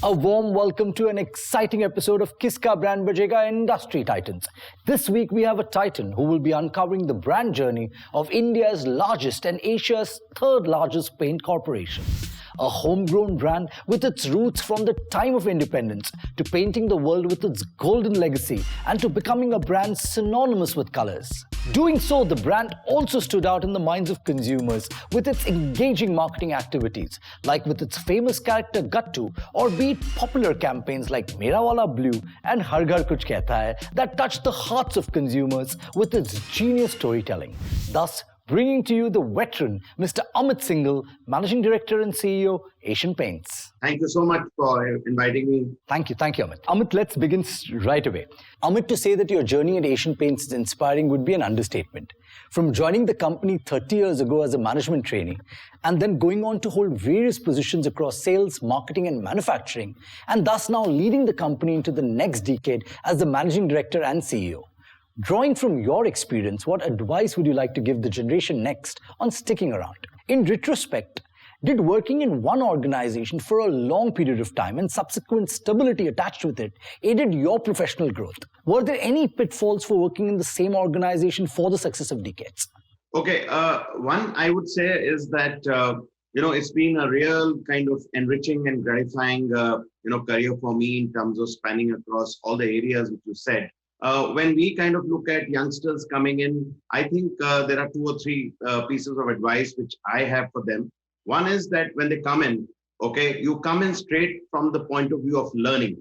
A warm welcome to an exciting episode of Kiska Brand Bajega Industry Titans. This week we have a titan who will be uncovering the brand journey of India's largest and Asia's third largest paint corporation. A homegrown brand with its roots from the time of independence to painting the world with its golden legacy and to becoming a brand synonymous with colors. Doing so, the brand also stood out in the minds of consumers with its engaging marketing activities, like with its famous character Gattu, or be it popular campaigns like Mera Wala Blue and Har Ghar Kuch Kehta Hai that touched the hearts of consumers with its genius storytelling. Thus, bringing to you the veteran, Mr. Amit Syngle, Managing Director and CEO, Asian Paints. Thank you so much for inviting me. Thank you, Amit. Amit, let's begin right away. Amit, to say that your journey at Asian Paints is inspiring would be an understatement. From joining the company 30 years ago as a management trainee, and then going on to hold various positions across sales, marketing and manufacturing, and thus now leading the company into the next decade as the Managing Director and CEO. Drawing from your experience, what advice would you like to give the generation next on sticking around? In retrospect, did working in one organization for a long period of time and subsequent stability attached with it aided your professional growth? Were there any pitfalls for working in the same organization for the successive decades? Okay, one I would say is that, it's been a real kind of enriching and gratifying, career for me in terms of spanning across all the areas which you said. When we kind of look at youngsters coming in, I think there are two or three pieces of advice which I have for them. One is that when they come in, okay, you come in straight from the point of view of learning,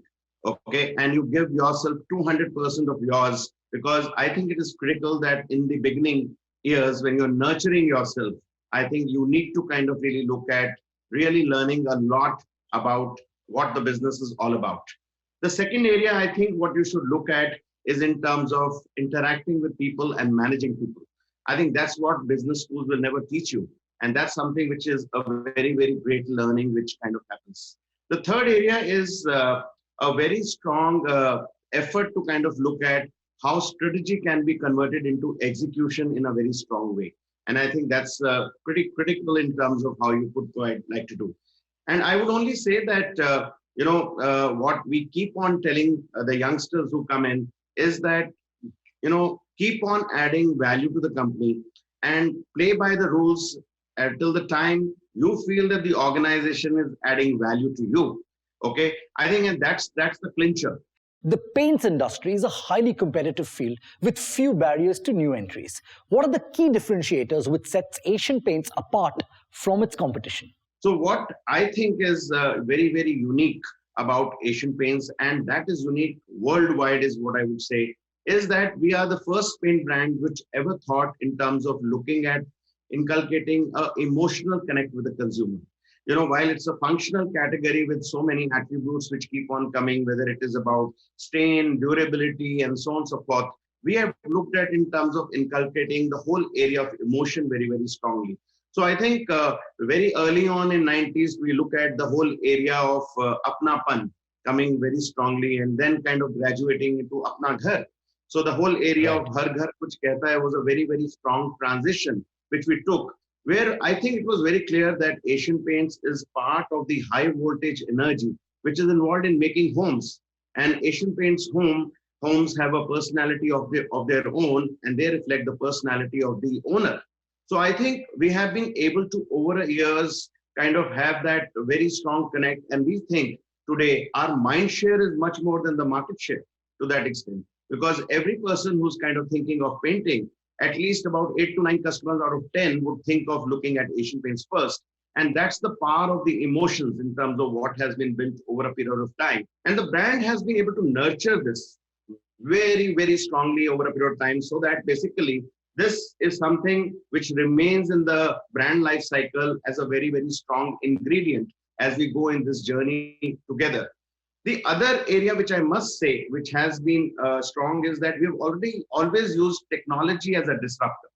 okay, and you give yourself 200% of yours, because I think it is critical that in the beginning years when you're nurturing yourself, I think you need to kind of really look at really learning a lot about what the business is all about. The second area, I think what you should look at is in terms of interacting with people and managing people. I think that's what business schools will never teach you. And that's something which is a very, very great learning which kind of happens. The third area is a very strong effort to kind of look at how strategy can be converted into execution in a very strong way. And I think that's pretty critical in terms of how you would like to do. And I would only say that, what we keep on telling the youngsters who come in is that, keep on adding value to the company and play by the rules until the time you feel that the organization is adding value to you. Okay, I think that's the clincher. The paints industry is a highly competitive field with few barriers to new entries. What are the key differentiators which sets Asian Paints apart from its competition? So what I think is very, very unique about Asian Paints, and that is unique worldwide is what I would say, is that we are the first paint brand which ever thought in terms of looking at inculcating an emotional connect with the consumer. While it's a functional category with so many attributes which keep on coming, whether it is about stain, durability, and so on and so forth, we have looked at in terms of inculcating the whole area of emotion very, very strongly. So I think very early on in 90s, we look at the whole area of Apnapan coming very strongly and then kind of graduating into Apna Ghar. So the whole area of Har Ghar Kuch Kehta Hai was a very, very strong transition which we took, where I think it was very clear that Asian Paints is part of the high voltage energy which is involved in making homes. And Asian Paints homes have a personality of their own, and they reflect the personality of the owner. So I think we have been able to, over the years, kind of have that very strong connect. And we think today our mind share is much more than the market share to that extent. Because every person who's kind of thinking of painting, at least about 8 to 9 customers out of 10 would think of looking at Asian Paints first. And that's the power of the emotions in terms of what has been built over a period of time. And the brand has been able to nurture this very, very strongly over a period of time, so that basically this is something which remains in the brand life cycle as a very, very strong ingredient as we go in this journey together. The other area which I must say, which has been strong, is that we've always used technology as a disruptor.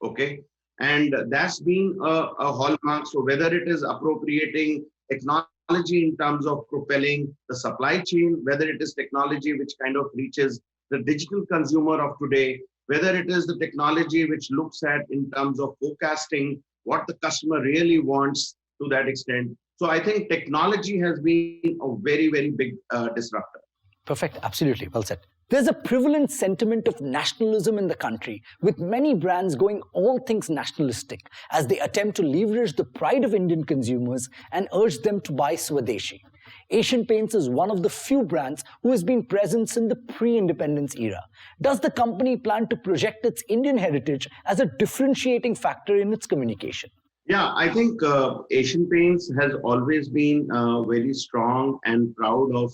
Okay. And that's been a hallmark. So whether it is appropriating technology in terms of propelling the supply chain, whether it is technology which kind of reaches the digital consumer of today, whether it is the technology which looks at in terms of forecasting what the customer really wants, to that extent. So I think technology has been a very, very big disruptor. Perfect. Absolutely. Well said. There's a prevalent sentiment of nationalism in the country, with many brands going all things nationalistic as they attempt to leverage the pride of Indian consumers and urge them to buy Swadeshi. Asian Paints is one of the few brands who has been present since the pre-independence era. Does the company plan to project its Indian heritage as a differentiating factor in its communication? Yeah, I think Asian Paints has always been very strong and proud of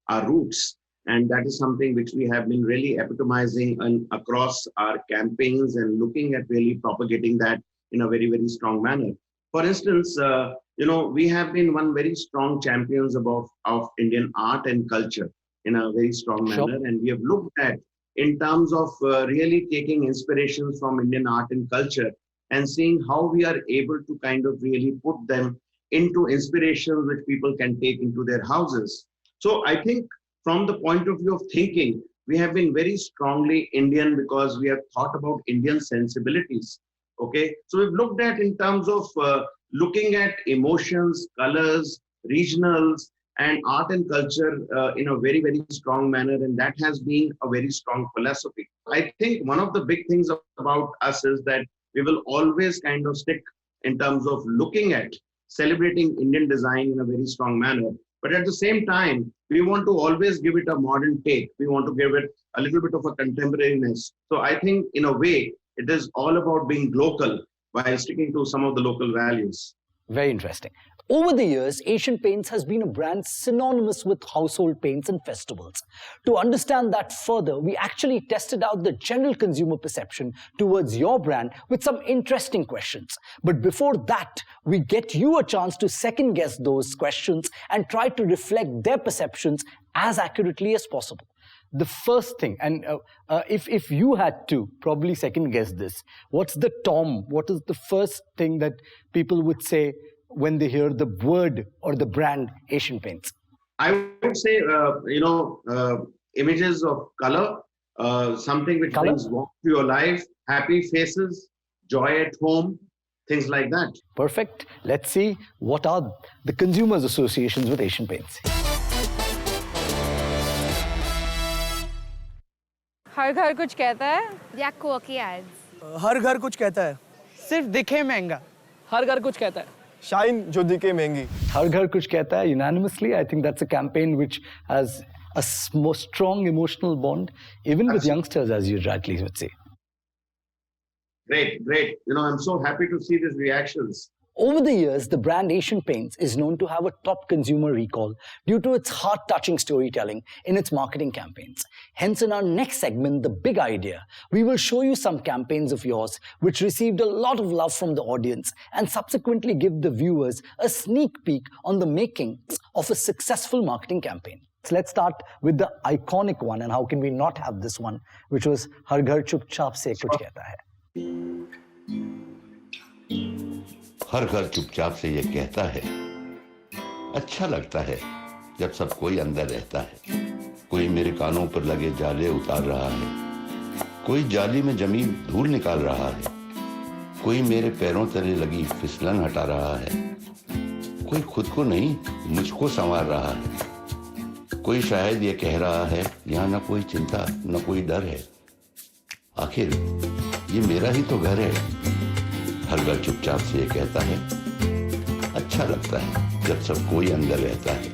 our roots. And that is something which we have been really epitomizing across our campaigns and looking at really propagating that in a very, very strong manner. For instance, we have been one very strong champions of Indian art and culture in a very strong manner. And we have looked at in terms of really taking inspirations from Indian art and culture and seeing how we are able to kind of really put them into inspirations which people can take into their houses. So I think from the point of view of thinking, we have been very strongly Indian because we have thought about Indian sensibilities. Okay, so we've looked at in terms of looking at emotions, colors, regionals, and art and culture in a very, very strong manner. And that has been a very strong philosophy. I think one of the big things about us is that we will always kind of stick in terms of looking at celebrating Indian design in a very strong manner. But at the same time, we want to always give it a modern take. We want to give it a little bit of a contemporariness. So I think in a way, it is all about being local while sticking to some of the local values. Very interesting. Over the years, Asian Paints has been a brand synonymous with household paints and festivals. To understand that further, we actually tested out the general consumer perception towards your brand with some interesting questions. But before that, we get you a chance to second guess those questions and try to reflect their perceptions as accurately as possible. The first thing, and if you had to probably second guess this, what is the first thing that people would say when they hear the word or the brand Asian Paints? I would say, images of color, something which brings warmth to your life, happy faces, joy at home, things like that. Perfect. Let's see what are the consumers' associations with Asian Paints. हर घर कुछ कहता है या quirky ads. हर घर कुछ कहता है, सिर्फ दिखे महंगा. हर घर कुछ कहता है. शाइन जो दिखे महंगी. हर घर कुछ कहता है. Unanimously, I think that's a campaign which has a more strong emotional bond, even with youngsters, as you rightly would say. Great. I'm so happy to see these reactions. Over the years, the brand Asian Paints is known to have a top consumer recall due to its heart-touching storytelling in its marketing campaigns. Hence, in our next segment, The Big Idea, we will show you some campaigns of yours which received a lot of love from the audience and subsequently give the viewers a sneak peek on the makings of a successful marketing campaign. So let's start with the iconic one, and how can we not have this one, which was Har Ghar Chup Chap Se Kuch Kehta Hai. हर घर चुपचाप से ये कहता है, अच्छा लगता है जब सब कोई अंदर रहता है. कोई मेरे कानों पर लगे जाले उतार रहा है, कोई जाली में जमी धूल निकाल रहा है, कोई मेरे पैरों तले लगी फिसलन हटा रहा है, कोई खुद को नहीं मुझको संवार रहा है, कोई शायद ये कह रहा है यहाँ न कोई चिंता न कोई डर है, आखिर ये मेरा ही तो घर है. हर घर चुपचाप से ये कहता है, अच्छा लगता है जब सब कोई अंदर रहता है.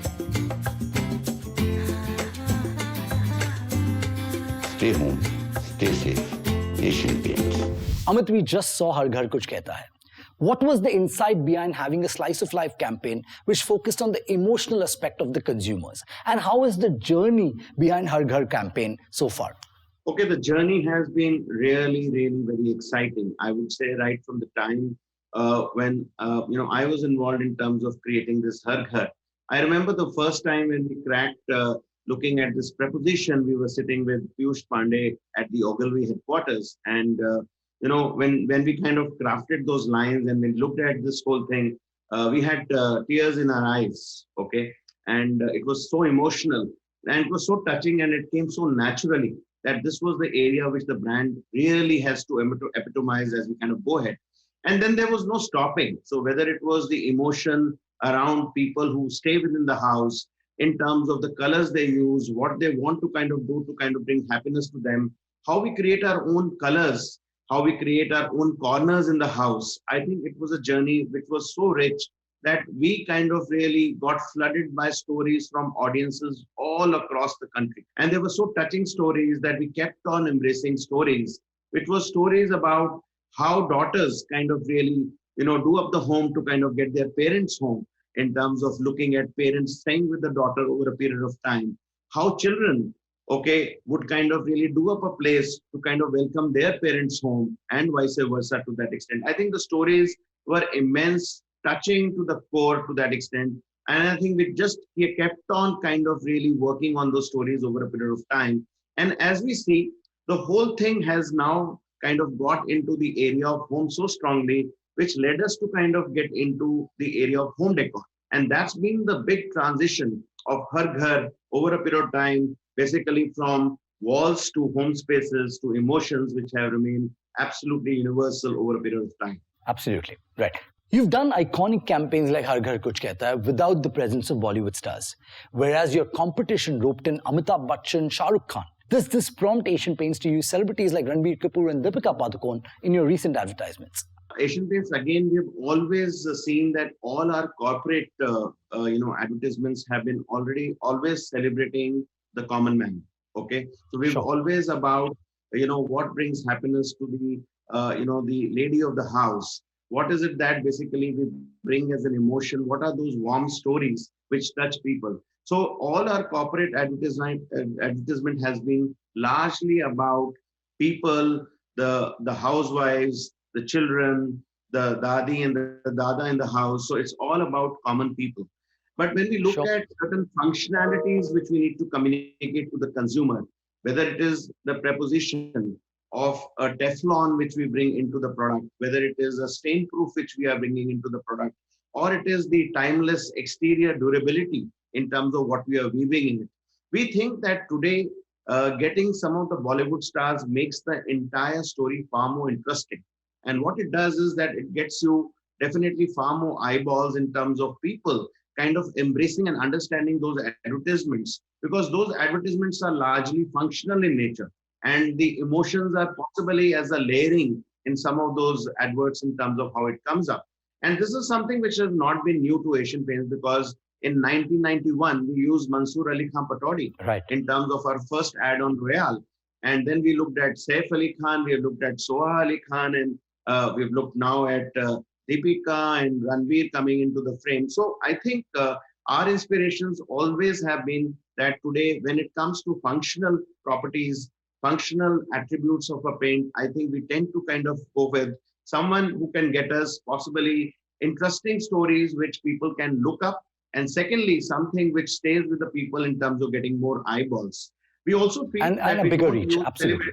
Stay home, stay safe. Asian Paints. Amit, we just saw Har Ghar Kuch Kehta Hai. What was the insight behind having a slice of life campaign which focused on the emotional aspect of the consumers? And how is the journey behind Har Ghar campaign so far? Okay, the journey has been really, really very exciting. I would say right from the time when I was involved in terms of creating this Har Ghar. I remember the first time when we cracked looking at this preposition. We were sitting with Piyush Pandey at the Ogilvy headquarters, and when we kind of crafted those lines and we looked at this whole thing, we had tears in our eyes. Okay, and it was so emotional and it was so touching, and it came so naturally that this was the area which the brand really has to epitomize as we kind of go ahead. And then there was no stopping. So whether it was the emotion around people who stay within the house, in terms of the colors they use, what they want to kind of do to kind of bring happiness to them, how we create our own colors, how we create our own corners in the house. I think it was a journey which was so rich that we kind of really got flooded by stories from audiences all across the country. And they were so touching stories that we kept on embracing stories, which was stories about how daughters kind of really, do up the home to kind of get their parents home, in terms of looking at parents staying with the daughter over a period of time, how children, would kind of really do up a place to kind of welcome their parents home, and vice versa to that extent. I think the stories were immense, touching to the core to that extent. And I think we kept on kind of really working on those stories over a period of time. And as we see, the whole thing has now kind of got into the area of home so strongly, which led us to kind of get into the area of home decor. And that's been the big transition of Har Ghar over a period of time, basically from walls to home spaces to emotions, which have remained absolutely universal over a period of time. Absolutely. Right. You've done iconic campaigns like Har Ghar Kuch Kehta Hai without the presence of Bollywood stars, whereas your competition roped in Amitabh Bachchan, Shah Rukh Khan. Does this prompt Asian Paints to use celebrities like Ranbir Kapoor and Deepika Padukone in your recent advertisements? Asian Paints, again, we've always seen that all our corporate, advertisements have been always celebrating the common man. Okay, so we've always about, what brings happiness to the, the lady of the house. What is it that basically we bring as an emotion? What are those warm stories which touch people? So all our corporate advertisement has been largely about people, the housewives, the children, the dadi and the dada in the house. So it's all about common people. But when we look at certain functionalities which we need to communicate to the consumer, whether it is the preposition of a Teflon which we bring into the product, whether it is a stain proof which we are bringing into the product, or it is the timeless exterior durability in terms of what we are weaving in it. We think that today getting some of the Bollywood stars makes the entire story far more interesting. And what it does is that it gets you definitely far more eyeballs in terms of people kind of embracing and understanding those advertisements, because those advertisements are largely functional in nature. And the emotions are possibly as a layering in some of those adverts in terms of how it comes up. And this is something which has not been new to Asian Paints, because in 1991, we used Mansoor Ali Khan Patodi in terms of our first ad on Royale. And then we looked at Saif Ali Khan, we have looked at Soha Ali Khan, and we've looked now at Deepika and Ranbir coming into the frame. So I think our inspirations always have been that today, when it comes to functional properties, functional attributes of a paint, I think we tend to kind of go with someone who can get us possibly interesting stories which people can look up. And secondly, something which stays with the people in terms of getting more eyeballs. We also feel and a bigger reach, absolutely.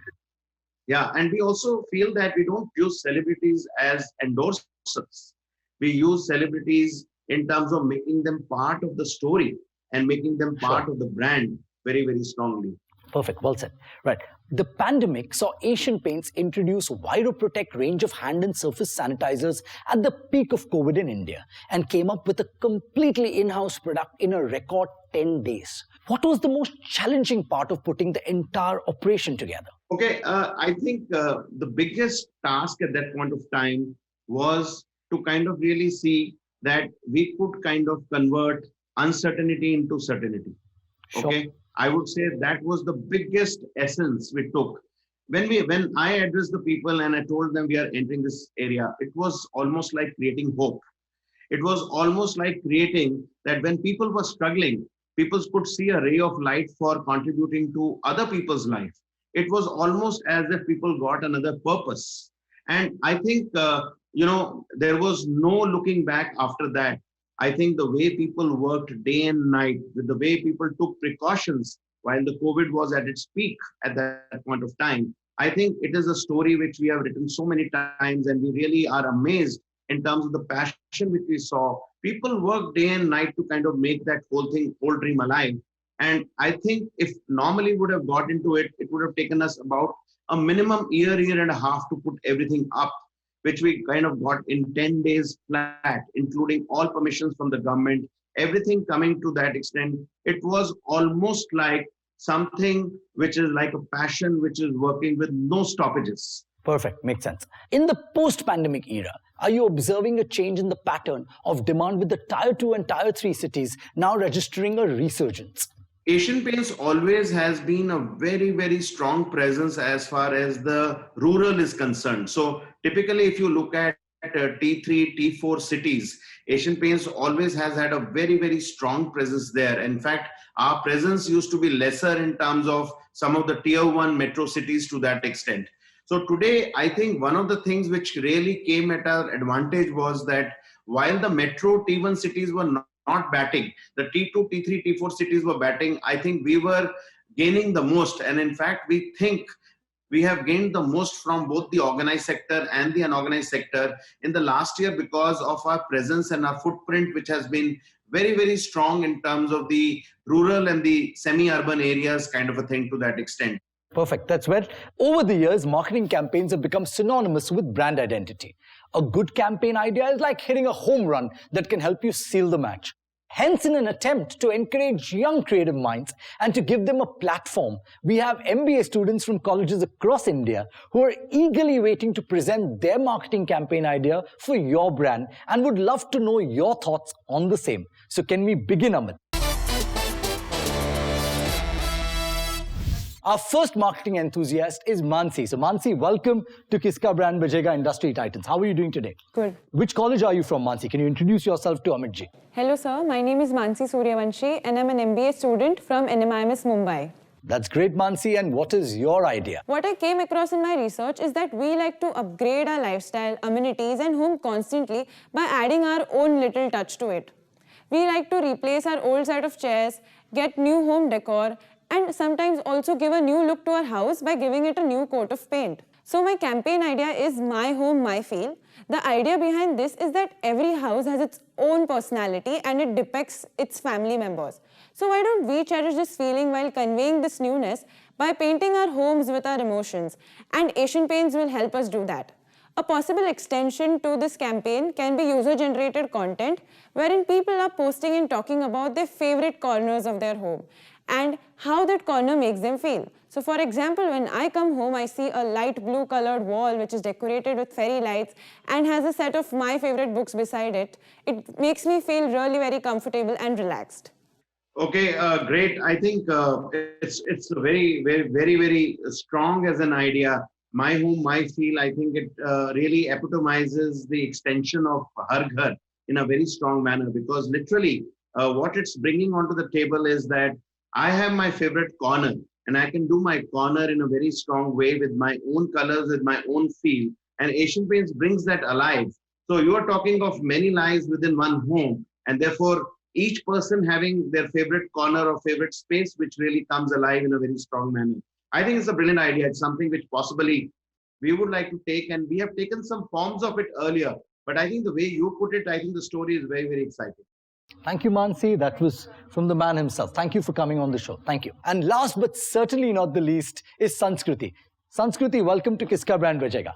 Yeah, and we also feel that we don't use celebrities as endorsers. We use celebrities in terms of making them part of the story and making them part of the brand very, very strongly. Perfect. Well said. Right. The pandemic saw Asian Paints introduce ViroProtect range of hand and surface sanitizers at the peak of COVID in India and came up with a completely in-house product in a record 10 days. What was the most challenging part of putting the entire operation together? Okay, I think the biggest task at that point of time was to kind of really see that we could kind of convert uncertainty into certainty. Okay. I would say that was the biggest essence we took. When I addressed the people and I told them we are entering this area, it was almost like creating hope. It was almost like creating that when people were struggling, people could see a ray of light for contributing to other people's life. It was almost as if people got another purpose. And I think, there was no looking back after that. I think the way people worked day and night, with the way people took precautions while the COVID was at its peak at that point of time, I think it is a story which we have written so many times, and we really are amazed in terms of the passion which we saw. People worked day and night to kind of make that whole dream alive. And I think if normally would have got into it, it would have taken us about a minimum year and a half to put everything up. which we kind of got in 10 days flat, including all permissions from the government, everything coming to that extent. It was almost like something which is like a passion, which is working with no stoppages. Perfect, makes sense. In the post-pandemic era, are you observing a change in the pattern of demand with the Tier 2 and Tier 3 cities now registering a resurgence? Asian Paints always has been a very, very strong presence as far as the rural is concerned. So typically, if you look at T3, T4 cities, Asian Paints always has had a very, very strong presence there. In fact, our presence used to be lesser in terms of some of the Tier 1 metro cities to that extent. So today, I think one of the things which really came at our advantage was that while the metro T1 cities were not batting, the T2, T3, T4 cities were batting, I think we were gaining the most. And in fact, we think we have gained the most from both the organized sector and the unorganized sector in the last year because of our presence and our footprint, which has been very, very strong in terms of the rural and the semi-urban areas kind of a thing to that extent. Perfect. That's where, over the years, marketing campaigns have become synonymous with brand identity. A good campaign idea is like hitting a home run that can help you seal the match. Hence, in an attempt to encourage young creative minds and to give them a platform, we have MBA students from colleges across India who are eagerly waiting to present their marketing campaign idea for your brand and would love to know your thoughts on the same. So can we begin, Amit? Our first marketing enthusiast is Mansi. So Mansi, welcome to Kiska Brand Bajega Industry Titans. How are you doing today? Good. Which college are you from, Mansi? Can you introduce yourself to Amit ji? Hello, sir. My name is Mansi Suryavanshi and I'm an MBA student from NMIMS Mumbai. That's great, Mansi. And what is your idea? What I came across in my research is that we like to upgrade our lifestyle, amenities and home constantly by adding our own little touch to it. We like to replace our old set of chairs, get new home decor, and sometimes also give a new look to our house by giving it a new coat of paint. So my campaign idea is My Home, My Feel. The idea behind this is that every house has its own personality and it depicts its family members. So why don't we cherish this feeling while conveying this newness by painting our homes with our emotions? And Asian Paints will help us do that. A possible extension to this campaign can be user-generated content wherein people are posting and talking about their favorite corners of their home and how that corner makes them feel. So for example, when I come home, I see a light blue colored wall which is decorated with fairy lights and has a set of my favorite books beside it. It makes me feel really very comfortable and relaxed. Okay, great. I think it's a very, very, very, very strong as an idea. My Home, My Feel, I think it really epitomizes the extension of Har Ghar in a very strong manner because literally what it's bringing onto the table is that I have my favorite corner and I can do my corner in a very strong way with my own colors, with my own feel. And Asian Paints brings that alive. So you are talking of many lives within one home and therefore each person having their favorite corner or favorite space, which really comes alive in a very strong manner. I think it's a brilliant idea. It's something which possibly we would like to take, and we have taken some forms of it earlier. But I think the way you put it, I think the story is very, very exciting. Thank you, Mansi. That was from the man himself. Thank you for coming on the show. Thank you. And last but certainly not the least is Sanskriti. Sanskriti, welcome to Kiska Brand Bajega.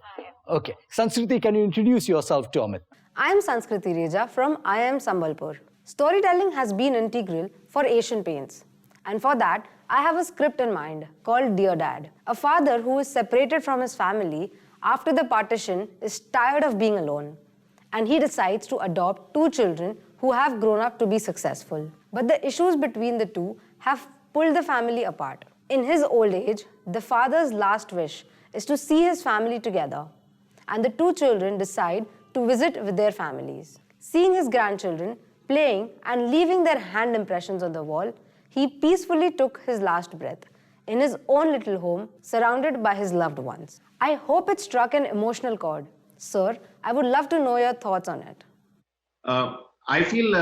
Okay. Sanskriti, can you introduce yourself to Amit? I am Sanskriti Reja from IIM Sambalpur. Storytelling has been integral for Asian Paints. And for that, I have a script in mind called Dear Dad. A father who is separated from his family after the partition is tired of being alone. And he decides to adopt two children who have grown up to be successful. But the issues between the two have pulled the family apart. In his old age, the father's last wish is to see his family together. And the two children decide to visit with their families. Seeing his grandchildren playing and leaving their hand impressions on the wall, he peacefully took his last breath in his own little home, surrounded by his loved ones. I hope it struck an emotional chord. Sir, I would love to know your thoughts on it. I feel,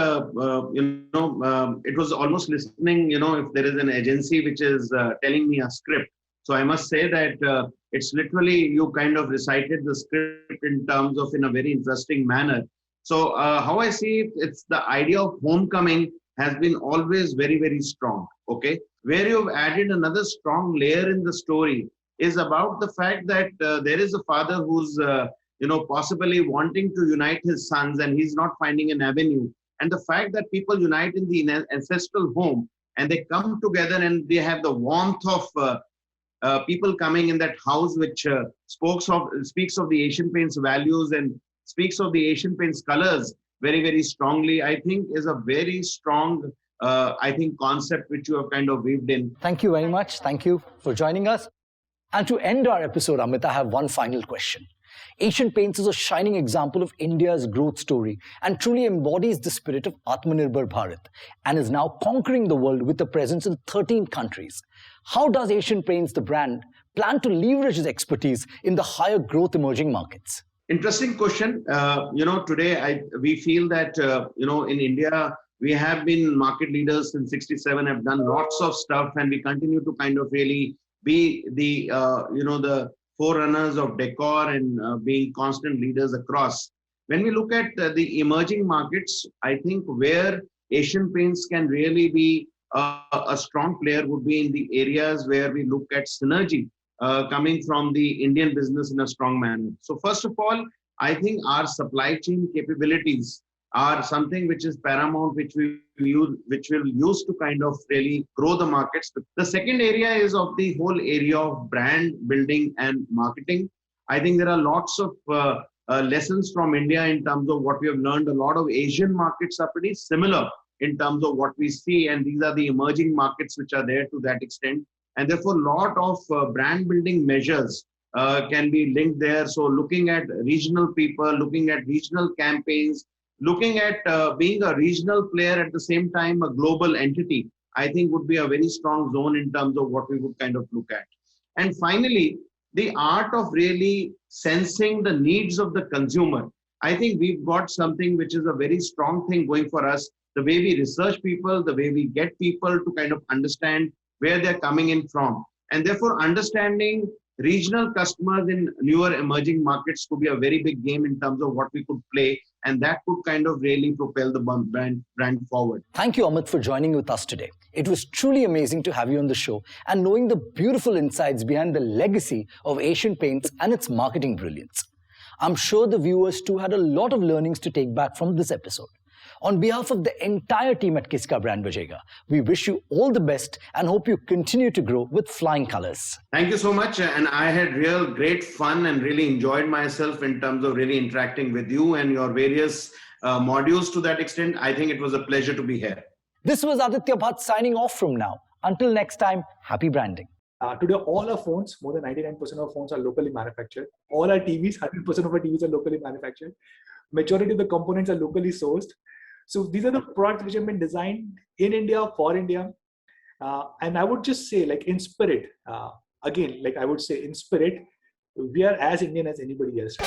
it was almost listening, if there is an agency which is telling me a script. So I must say that it's literally, you kind of recited the script in terms of in a very interesting manner. So how I see it, it's the idea of homecoming has been always very, very strong. Okay. Where you've added another strong layer in the story is about the fact that there is a father who's, possibly wanting to unite his sons and he's not finding an avenue. And the fact that people unite in the ancestral home and they come together and they have the warmth of people coming in that house, which speaks of the Asian Paints values and speaks of the Asian Paints colors very, very strongly, I think is a very strong, concept which you have kind of weaved in. Thank you very much. Thank you for joining us. And to end our episode, Amit, I have one final question. Asian Paints is a shining example of India's growth story and truly embodies the spirit of Atmanirbhar Bharat and is now conquering the world with a presence in 13 countries. How does Asian Paints, the brand, plan to leverage its expertise in the higher growth emerging markets? Interesting question. Today we feel that, in India, we have been market leaders since 67, have done lots of stuff, and we continue to kind of really be the forerunners of decor and being constant leaders across. When we look at the emerging markets, I think where Asian Paints can really be a strong player would be in the areas where we look at synergy coming from the Indian business in a strong manner. So first of all, I think our supply chain capabilities are something which is paramount, which we will use to kind of really grow the markets. The second area is of the whole area of brand building and marketing. I think there are lots of lessons from India in terms of what we have learned. A lot of Asian markets are pretty similar in terms of what we see, and these are the emerging markets which are there to that extent. And therefore, a lot of brand building measures can be linked there. So looking at regional people, looking at regional campaigns, looking at being a regional player at the same time a global entity, I think would be a very strong zone in terms of what we would kind of look at. And finally, the art of really sensing the needs of the consumer. I think we've got something which is a very strong thing going for us. The way we research people, the way we get people to kind of understand where they're coming in from. And therefore, understanding regional customers in newer emerging markets could be a very big game in terms of what we could play. And that could kind of really propel the brand forward. Thank you, Amit, for joining with us today. It was truly amazing to have you on the show and knowing the beautiful insights behind the legacy of Asian Paints and its marketing brilliance. I'm sure the viewers too had a lot of learnings to take back from this episode. On behalf of the entire team at Kiska Brand Bajega, we wish you all the best and hope you continue to grow with flying colors. Thank you so much. And I had real great fun and really enjoyed myself in terms of really interacting with you and your various modules to that extent. I think it was a pleasure to be here. This was Aditya Bhatt signing off from now. Until next time, happy branding. Today, all our phones, more than 99% of phones are locally manufactured. All our TVs, 100% of our TVs are locally manufactured. Majority of the components are locally sourced. So these are the products which have been designed in India for India. And I would just say, like in spirit, again, like I would say in spirit, we are as Indian as anybody else.